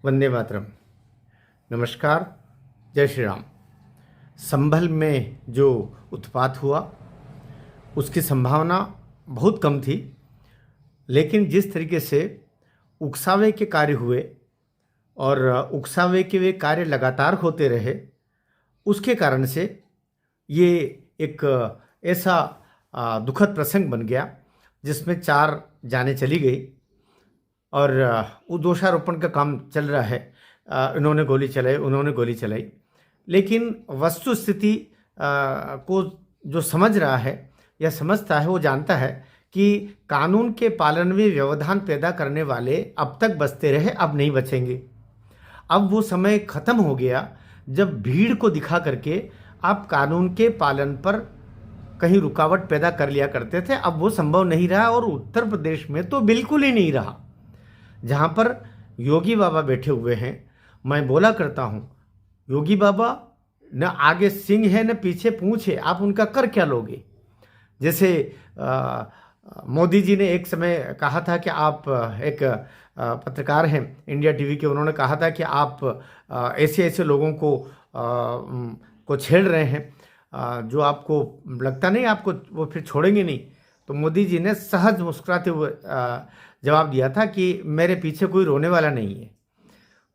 वंदे मातरम। नमस्कार। जय श्री राम। संभल में जो उत्पात हुआ उसकी संभावना बहुत कम थी, लेकिन जिस तरीके से उकसावे के कार्य हुए और उकसावे के वे कार्य लगातार होते रहे, उसके कारण से ये एक ऐसा दुखद प्रसंग बन गया जिसमें 4 जानें चली गई और वो दोषारोपण का काम चल रहा है। इन्होंने गोली चलाई, उन्होंने गोली चलाई, लेकिन वस्तु स्थिति को जो समझ रहा है या समझता है वो जानता है कि कानून के पालन में व्यवधान पैदा करने वाले अब तक बचते रहे, अब नहीं बचेंगे। अब वो समय खत्म हो गया जब भीड़ को दिखा करके आप कानून के पालन पर कहीं रुकावट पैदा कर लिया करते थे। अब वो संभव नहीं रहा और उत्तर प्रदेश में तो बिल्कुल ही नहीं रहा। जहाँ पर योगी बाबा बैठे हुए हैं, मैं बोला करता हूँ, योगी बाबा न आगे सिंह है न पीछे पूंछ है, आप उनका कर क्या लोगे। जैसे मोदी जी ने एक समय कहा था कि आप एक पत्रकार हैं इंडिया टीवी के, उन्होंने कहा था कि आप ऐसे ऐसे लोगों को छेड़ रहे हैं जो आपको लगता नहीं आपको वो फिर छोड़ेंगे नहीं। तो मोदी जी ने सहज मुस्कुराते हुए जवाब दिया था कि मेरे पीछे कोई रोने वाला नहीं है।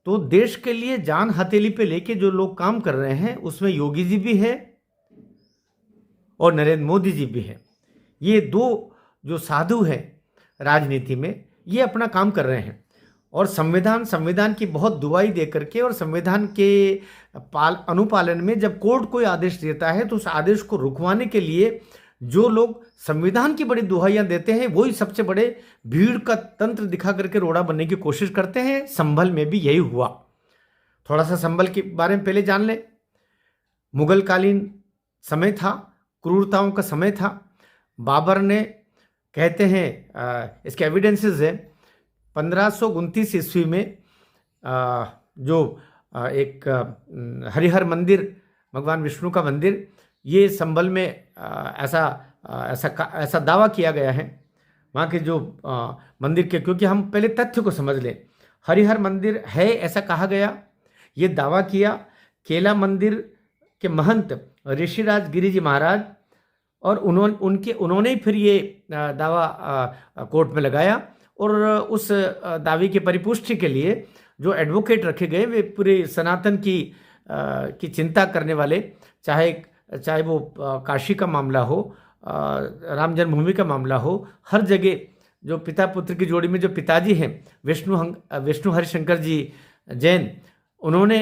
तो देश के लिए जान हथेली पे लेके जो लोग काम कर रहे हैं उसमें योगी जी भी है और नरेंद्र मोदी जी भी है। ये 2 जो साधु हैं राजनीति में, ये अपना काम कर रहे हैं और संविधान की बहुत दुआई दे करके और संविधान के अनुपालन में जब कोर्ट कोई आदेश देता है तो उस आदेश को रुकवाने के लिए जो लोग संविधान की बड़ी दुहाइयां देते हैं वही सबसे बड़े भीड़ का तंत्र दिखा करके रोड़ा बनने की कोशिश करते हैं। संभल में भी यही हुआ। थोड़ा सा संभल के बारे में पहले जान ले। मुगल कालीन समय था, क्रूरताओं का समय था। बाबर ने, कहते हैं इसके एविडेंसेस है, 1529 ईस्वी में जो एक हरिहर मंदिर, भगवान विष्णु का मंदिर, ये संभल में ऐसा दावा किया गया है वहाँ के जो मंदिर के, क्योंकि हम पहले तथ्य को समझ लें। हरिहर मंदिर है ऐसा कहा गया, ये दावा किया केला मंदिर के महंत ऋषिराज गिरी जी महाराज, और उन्होंने फिर ये दावा कोर्ट में लगाया। और उस दावे की परिपुष्टि के लिए जो एडवोकेट रखे गए वे पूरे सनातन की चिंता करने वाले, चाहे वो काशी का मामला हो, राम जन्मभूमि का मामला हो, हर जगह जो पिता पुत्र की जोड़ी में जो पिताजी हैं विष्णु हरिशंकर जी जैन, उन्होंने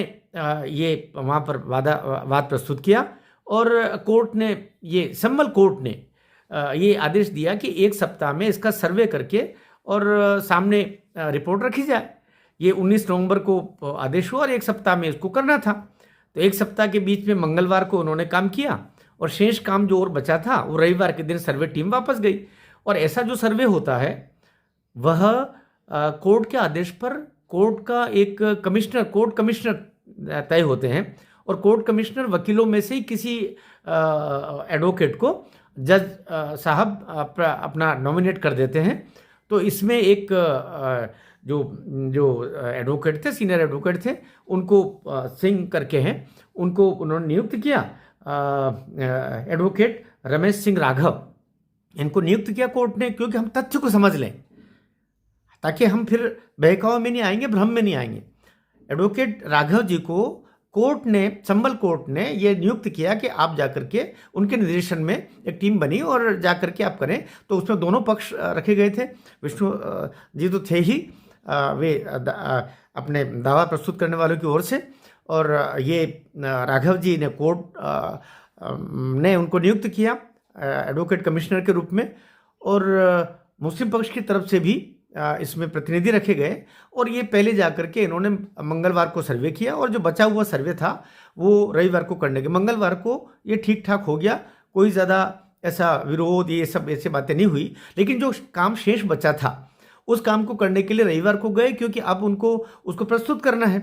ये वहाँ पर वाद प्रस्तुत किया और कोर्ट ने, ये संभल कोर्ट ने ये आदेश दिया कि 1 सप्ताह में इसका सर्वे करके और सामने रिपोर्ट रखी जाए। ये 19 नवंबर को आदेश हुआ और 1 सप्ताह में इसको करना था। तो 1 सप्ताह के बीच में मंगलवार को उन्होंने काम किया और शेष काम जो और बचा था वो रविवार के दिन सर्वे टीम वापस गई। और ऐसा जो सर्वे होता है वह कोर्ट के आदेश पर कोर्ट का एक कोर्ट कमिश्नर तय होते हैं और कोर्ट कमिश्नर वकीलों में से ही किसी एडवोकेट को जज साहब अपना नॉमिनेट कर देते हैं। तो इसमें एक जो एडवोकेट थे, सीनियर एडवोकेट थे, उनको सिंह करके हैं, उनको उन्होंने नियुक्त किया, एडवोकेट रमेश सिंह राघव, इनको नियुक्त किया कोर्ट ने, क्योंकि हम तथ्य को समझ लें ताकि हम फिर बहकावे में नहीं आएंगे, भ्रम में नहीं आएंगे। एडवोकेट राघव जी को संभल कोर्ट ने ये नियुक्त किया कि आप जाकर के, उनके निर्देशन में एक टीम बनी और जाकर के आप करें। तो उसमें दोनों पक्ष रखे गए थे। विष्णु जी तो थे ही, वे अपने दावा प्रस्तुत करने वालों की ओर से, और ये राघव जी ने कोर्ट ने उनको नियुक्त किया एडवोकेट कमिश्नर के रूप में, और मुस्लिम पक्ष की तरफ से भी इसमें प्रतिनिधि रखे गए। और ये पहले जाकर के इन्होंने मंगलवार को सर्वे किया और जो बचा हुआ सर्वे था वो रविवार को करने के, मंगलवार को ये ठीक ठाक हो गया, कोई ज़्यादा ऐसा विरोध ये सब ऐसी बातें नहीं हुई। लेकिन जो काम शेष बचा था उस काम को करने के लिए रविवार को गए, क्योंकि अब उनको उसको प्रस्तुत करना है।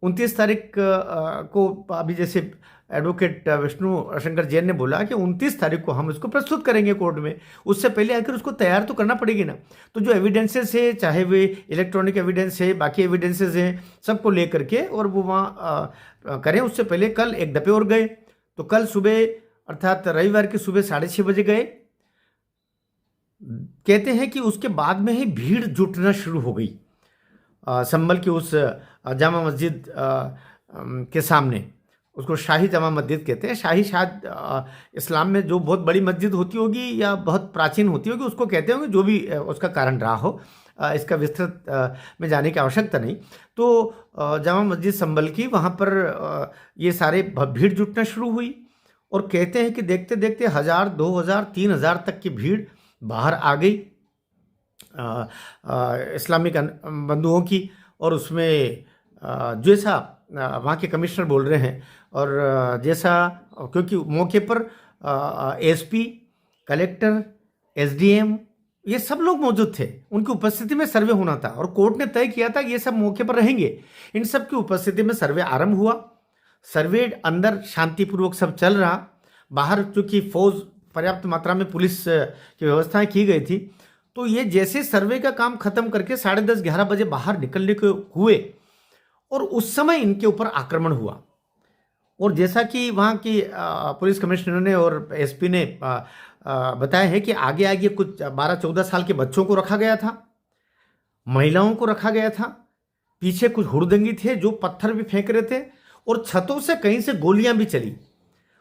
29 तारीख को अभी जैसे एडवोकेट विष्णु शंकर जैन ने बोला कि 29 तारीख को हम इसको प्रस्तुत करेंगे कोर्ट में। उससे पहले आकर उसको तैयार तो करना पड़ेगी ना। तो जो एविडेंसेस है, चाहे वे इलेक्ट्रॉनिक एविडेंस है, बाकी एविडेंसेस हैं, सबको लेकर के और वो वहाँ करें। उससे पहले कल एक दफे और गए, तो कल सुबह अर्थात रविवार की सुबह 6:30 बजे गए। कहते हैं कि उसके बाद में ही भीड़ जुटना शुरू हो गई संभल की उस जामा मस्जिद के सामने। उसको शाही जामा मस्जिद कहते हैं। शाही शायद इस्लाम में जो बहुत बड़ी मस्जिद होती होगी या बहुत प्राचीन होती होगी उसको कहते होंगे, जो भी उसका कारण रहा हो, इसका विस्तृत में जाने की आवश्यकता नहीं। तो जामा मस्जिद संभल की वहाँ पर ये सारे भीड़ जुटना शुरू हुई और कहते हैं कि देखते देखते 1000, 2000, 3000 तक की भीड़ बाहर आ गई इस्लामिक बंधुओं की। और उसमें जैसा वहाँ के कमिश्नर बोल रहे हैं और जैसा, क्योंकि मौके पर एसपी, कलेक्टर, एसडीएम ये सब लोग मौजूद थे, उनकी उपस्थिति में सर्वे होना था और कोर्ट ने तय किया था कि ये सब मौके पर रहेंगे। इन सब की उपस्थिति में सर्वे आरंभ हुआ। सर्वे अंदर शांतिपूर्वक सब चल रहा। बाहर चूंकि फौज पर्याप्त मात्रा में पुलिस की व्यवस्थाएं की गई थी, तो ये जैसे सर्वे का काम खत्म करके 10:30, 11 बजे बाहर निकलने के हुए और उस समय इनके ऊपर आक्रमण हुआ। और जैसा कि वहाँ की पुलिस कमिश्नर ने और एसपी ने बताया है कि आगे आगे कुछ 12-14 साल के बच्चों को रखा गया था, महिलाओं को रखा गया था, पीछे कुछ हुड़दंगी थे जो पत्थर भी फेंक रहे थे और छतों से कहीं से गोलियां भी चली।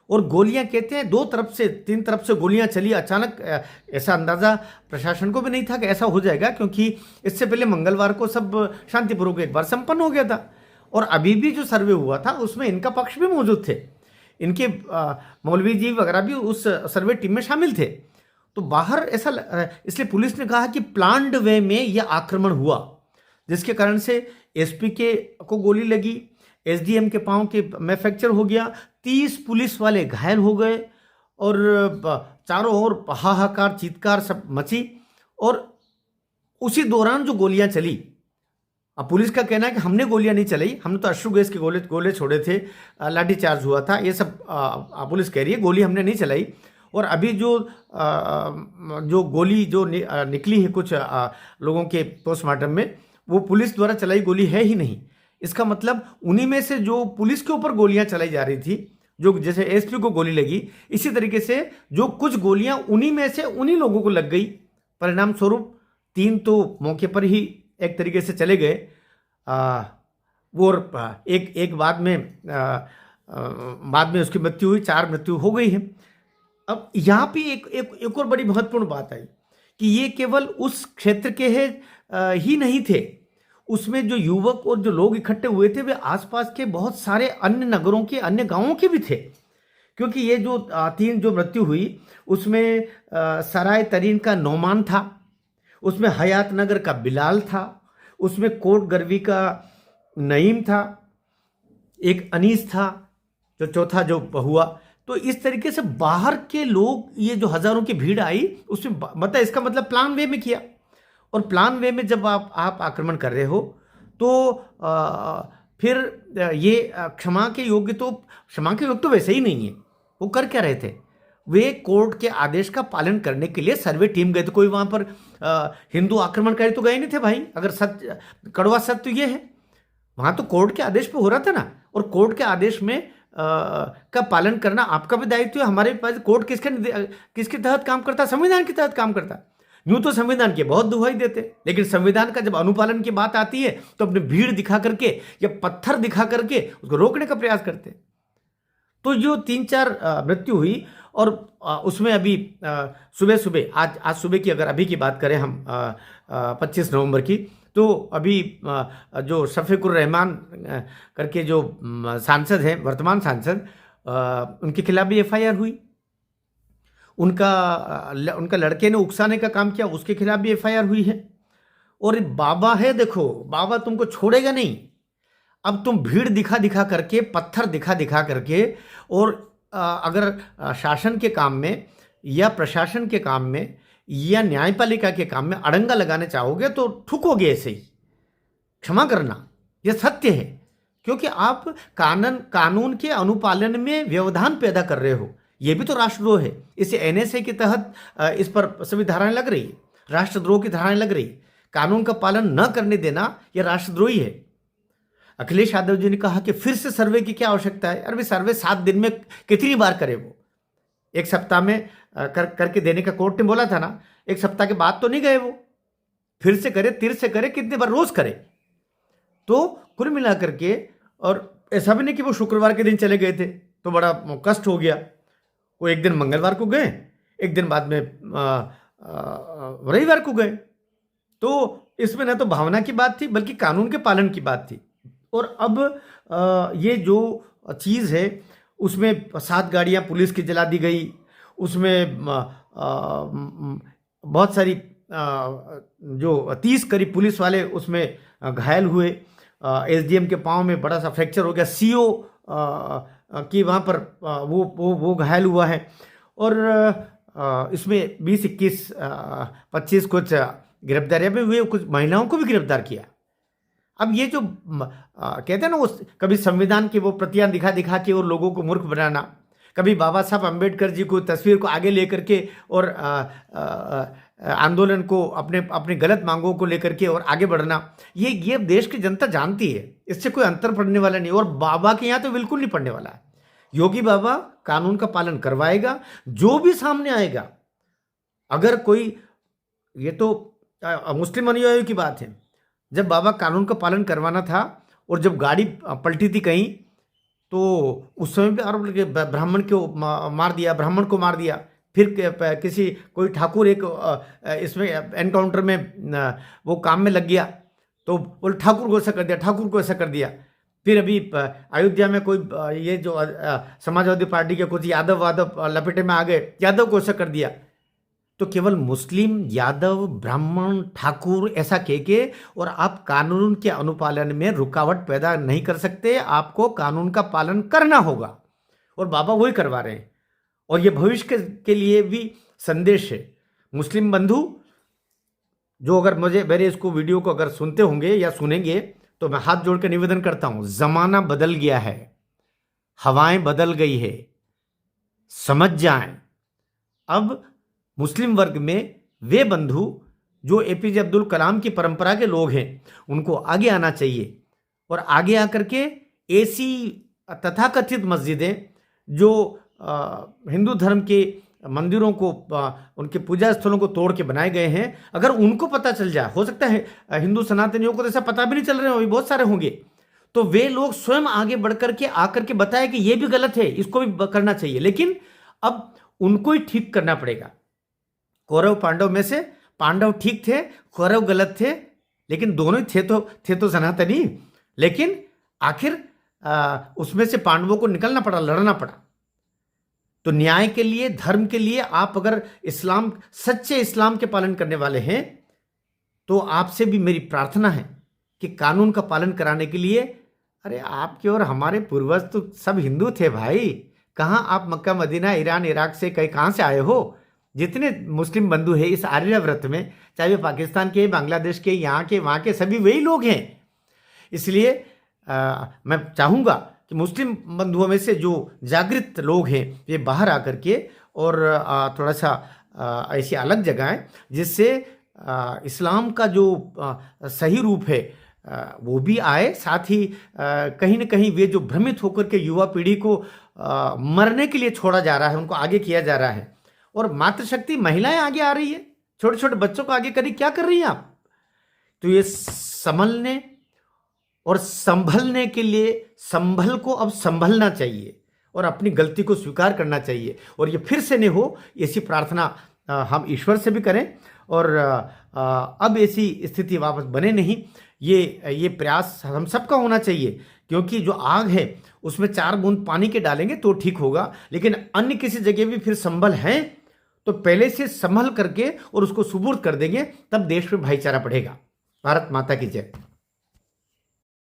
और गोलियां कहते हैं 2 तरफ से 3 तरफ से गोलियां चली। अचानक ऐसा अंदाज़ा प्रशासन को भी नहीं था कि ऐसा हो जाएगा, क्योंकि इससे पहले मंगलवार को सब शांतिपूर्वक एक बार संपन्न हो गया था। और अभी भी जो सर्वे हुआ था उसमें इनका पक्ष भी मौजूद थे, इनके मौलवी जी वगैरह भी उस सर्वे टीम में शामिल थे। तो बाहर ऐसा इसलिए पुलिस ने कहा कि प्लान्ड वे में यह आक्रमण हुआ, जिसके कारण से एसपी को गोली लगी, एसडीएम के पांव के में फ्रैक्चर हो गया, 30 पुलिस वाले घायल हो गए और चारों ओर हाहाकार चीत्कार सब मची। और उसी दौरान जो गोलियां चली, अब पुलिस का कहना है कि हमने गोलियां नहीं चलाई, हमने तो अश्रु गैस के गोले छोड़े थे, लाठी चार्ज हुआ था, ये सब पुलिस कह रही है, गोली हमने नहीं चलाई। और अभी जो गोली जो निकली है कुछ लोगों के पोस्टमार्टम में, वो पुलिस द्वारा चलाई गोली है ही नहीं। इसका मतलब उन्हीं में से जो पुलिस के ऊपर गोलियां चलाई जा रही थी, जो जैसे एसपी को गोली लगी, इसी तरीके से जो कुछ गोलियां उन्हीं में से उन्हीं लोगों को लग गई। परिणाम स्वरूप 3 तो मौके पर ही एक तरीके से चले गए, वो एक बाद में उसकी मृत्यु हुई, 4 मृत्यु हो गई है। अब यहाँ पे एक और बड़ी महत्वपूर्ण बात आई कि ये केवल उस क्षेत्र के ही नहीं थे, उसमें जो युवक और जो लोग इकट्ठे हुए थे वे आसपास के बहुत सारे अन्य नगरों के, अन्य गांवों के भी थे। क्योंकि ये जो 3 जो मृत्यु हुई उसमें सराय तरीन का नौमान था, उसमें हयात नगर का बिलाल था, उसमें कोट गरवी का नईम था, एक अनीस था, जो चौथा जो हुआ। तो इस तरीके से बाहर के लोग, ये जो हजारों की भीड़ आई उसमें मतलब इसका मतलब प्लान वे में किया। और प्लान वे में जब आप आक्रमण कर रहे हो तो फिर ये क्षमा के योग्य तो वैसे ही नहीं है। वो कर क्या रहे थे? वे कोर्ट के आदेश का पालन करने के लिए सर्वे टीम गए थे। कोई वहां पर हिंदू आक्रमणकारी तो गए नहीं थे भाई। अगर सत्य, कड़वा सत्य तो ये है, वहां तो कोर्ट के आदेश पे हो रहा था ना। और कोर्ट के आदेश में का पालन करना आपका भी दायित्व है, हमारे पास। कोर्ट किसके तहत काम करता है? संविधान के तहत काम करता है। यूं तो संविधान की बहुत दुहाई देते, लेकिन संविधान का जब अनुपालन की बात आती है तो अपने भीड़ दिखा करके या पत्थर दिखा करके उसको रोकने का प्रयास करते। तो जो 3-4 मृत्यु हुई और उसमें अभी सुबह सुबह आज सुबह की अगर अभी की बात करें हम 25 नवंबर की, तो अभी जो शफीकुर रहमान करके जो सांसद हैं, वर्तमान सांसद, उनके खिलाफ भी एफआईआर हुई। उनका लड़के ने उकसाने का काम किया, उसके खिलाफ भी एफआईआर हुई है। और बाबा है, देखो बाबा तुमको छोड़ेगा नहीं। अब तुम भीड़ दिखा करके, पत्थर दिखा करके, और अगर शासन के काम में या प्रशासन के काम में या न्यायपालिका के काम में अड़ंगा लगाने चाहोगे तो ठुकोगे ऐसे ही। क्षमा करना, यह सत्य है, क्योंकि आप कानून के अनुपालन में व्यवधान पैदा कर रहे हो। ये भी तो राष्ट्रद्रोह है। इस एनएसए के तहत इस पर सभी धाराएं लग रही है, राष्ट्रद्रोह की धाराएं लग रही। कानून का पालन न करने देना यह राष्ट्रद्रोही है। अखिलेश यादव जी ने कहा कि फिर से सर्वे की क्या आवश्यकता है। अरे सर्वे 7 दिन में कितनी बार करे वो? एक सप्ताह में करके देने का कोर्ट ने बोला था ना। एक सप्ताह के बाद तो नहीं गए वो, फिर से करे, तिर से करे, कितने बार रोज करे। तो कुल मिलाकर के, और ऐसा भी नहीं कि वो शुक्रवार के दिन चले गए थे तो बड़ा कष्ट हो गया। वो एक दिन मंगलवार को गए, एक दिन बाद में रविवार को गए। तो इसमें न तो भावना की बात थी बल्कि कानून के पालन की बात थी। और अब ये जो चीज़ है उसमें 7 गाड़ियां पुलिस की जला दी गई, उसमें बहुत सारी जो 30 करीब पुलिस वाले उसमें घायल हुए। एसडीएम के पाँव में बड़ा सा फ्रैक्चर हो गया, सीओ की वहाँ पर वो घायल हुआ है। और इसमें 20, 21, 25 कुछ गिरफ्तारियाँ भी हुई, कुछ महिलाओं को भी गिरफ्तार किया। अब ये जो कहते हैं ना, वो कभी संविधान की वो प्रतियां दिखा दिखा के और लोगों को मूर्ख बनाना, कभी बाबा साहब अम्बेडकर जी को तस्वीर को आगे लेकर के और आंदोलन को अपने गलत मांगों को लेकर के और आगे बढ़ना, ये देश की जनता जानती है। इससे कोई अंतर पड़ने वाला नहीं। और बाबा के यहाँ तो बिल्कुल नहीं पड़ने वाला है। योगी बाबा कानून का पालन करवाएगा। जो भी सामने आएगा, अगर कोई, ये तो मुस्लिम अनुयायियों की बात है, जब बाबा कानून का पालन करवाना था और जब गाड़ी पलटी थी कहीं, तो उस समय भी आरोप लगे ब्राह्मण को मार दिया, ब्राह्मण को मार दिया। फिर किसी कोई ठाकुर एक इसमें एनकाउंटर में वो काम में लग गया तो बोल ठाकुर को ऐसा कर दिया, ठाकुर को ऐसा कर दिया। फिर अभी अयोध्या में कोई ये जो समाजवादी पार्टी के कुछ यादव लपेटे में आ गए, यादव को ऐसा कर दिया। तो केवल मुस्लिम, यादव, ब्राह्मण, ठाकुर ऐसा कह के और आप कानून के अनुपालन में रुकावट पैदा नहीं कर सकते। आपको कानून का पालन करना होगा और बाबा वही करवा रहे हैं। और ये भविष्य के लिए भी संदेश है। मुस्लिम बंधु जो अगर मेरे इसको वीडियो को अगर सुनते होंगे या सुनेंगे, तो मैं हाथ जोड़ कर निवेदन करता हूं, जमाना बदल गया है, हवाएं बदल गई है, समझ जाएं। अब मुस्लिम वर्ग में वे बंधु जो एपीजे अब्दुल कलाम की परंपरा के लोग हैं, उनको आगे आना चाहिए। और आगे आकर के ऐसी तथाकथित मस्जिदें जो हिंदू धर्म के मंदिरों को, उनके पूजा स्थलों को तोड़ के बनाए गए हैं, अगर उनको पता चल जाए, हो सकता है हिंदू सनातनियों को तो ऐसा पता भी नहीं चल रहे हो, बहुत सारे होंगे, तो वे लोग स्वयं आगे बढ़कर के आकर के बताए कि ये भी गलत है, इसको भी करना चाहिए। लेकिन अब उनको ही ठीक करना पड़ेगा। कौरव पांडव में से पांडव ठीक थे, कौरव गलत थे, लेकिन दोनों ही थे तो सनातनी। लेकिन आखिर उसमें से पांडवों को निकलना पड़ा, लड़ना पड़ा। तो न्याय के लिए, धर्म के लिए आप अगर इस्लाम, सच्चे इस्लाम के पालन करने वाले हैं, तो आपसे भी मेरी प्रार्थना है कि कानून का पालन कराने के लिए, अरे आपके और हमारे पूर्वज तो सब हिंदू थे भाई। कहाँ आप मक्का, मदीना, ईरान, इराक से कहाँ से आए हो? जितने मुस्लिम बंधु हैं इस आर्यव्रत में, चाहे वे पाकिस्तान के, बांग्लादेश के, यहाँ के, वहाँ के, सभी वही लोग हैं। इसलिए मैं चाहूँगा कि मुस्लिम बंधुओं में से जो जागृत लोग हैं, ये बाहर आकर के और थोड़ा सा ऐसी अलग जगह जिससे इस्लाम का जो सही रूप है वो भी आए। साथ ही कहीं ना कहीं वे जो भ्रमित होकर के युवा पीढ़ी को मरने के लिए छोड़ा जा रहा है, उनको आगे किया जा रहा है। और मातृशक्ति महिलाएं आगे आ रही है, छोटे छोटे बच्चों को आगे करी, क्या कर रही हैं आप? तो ये संभलने और संभलने के लिए संभल को अब संभलना चाहिए और अपनी गलती को स्वीकार करना चाहिए। और ये फिर से नहीं हो, ऐसी प्रार्थना हम ईश्वर से भी करें। और अब ऐसी स्थिति वापस बने नहीं, ये प्रयास हम सबका होना चाहिए। क्योंकि जो आग है उसमें 4 बूंद पानी के डालेंगे तो ठीक होगा, लेकिन अन्य किसी जगह भी फिर संभल हैं तो पहले से संभल करके और उसको सुपुर्द कर देंगे, तब देश में भाईचारा बढ़ेगा। भारत माता की जय।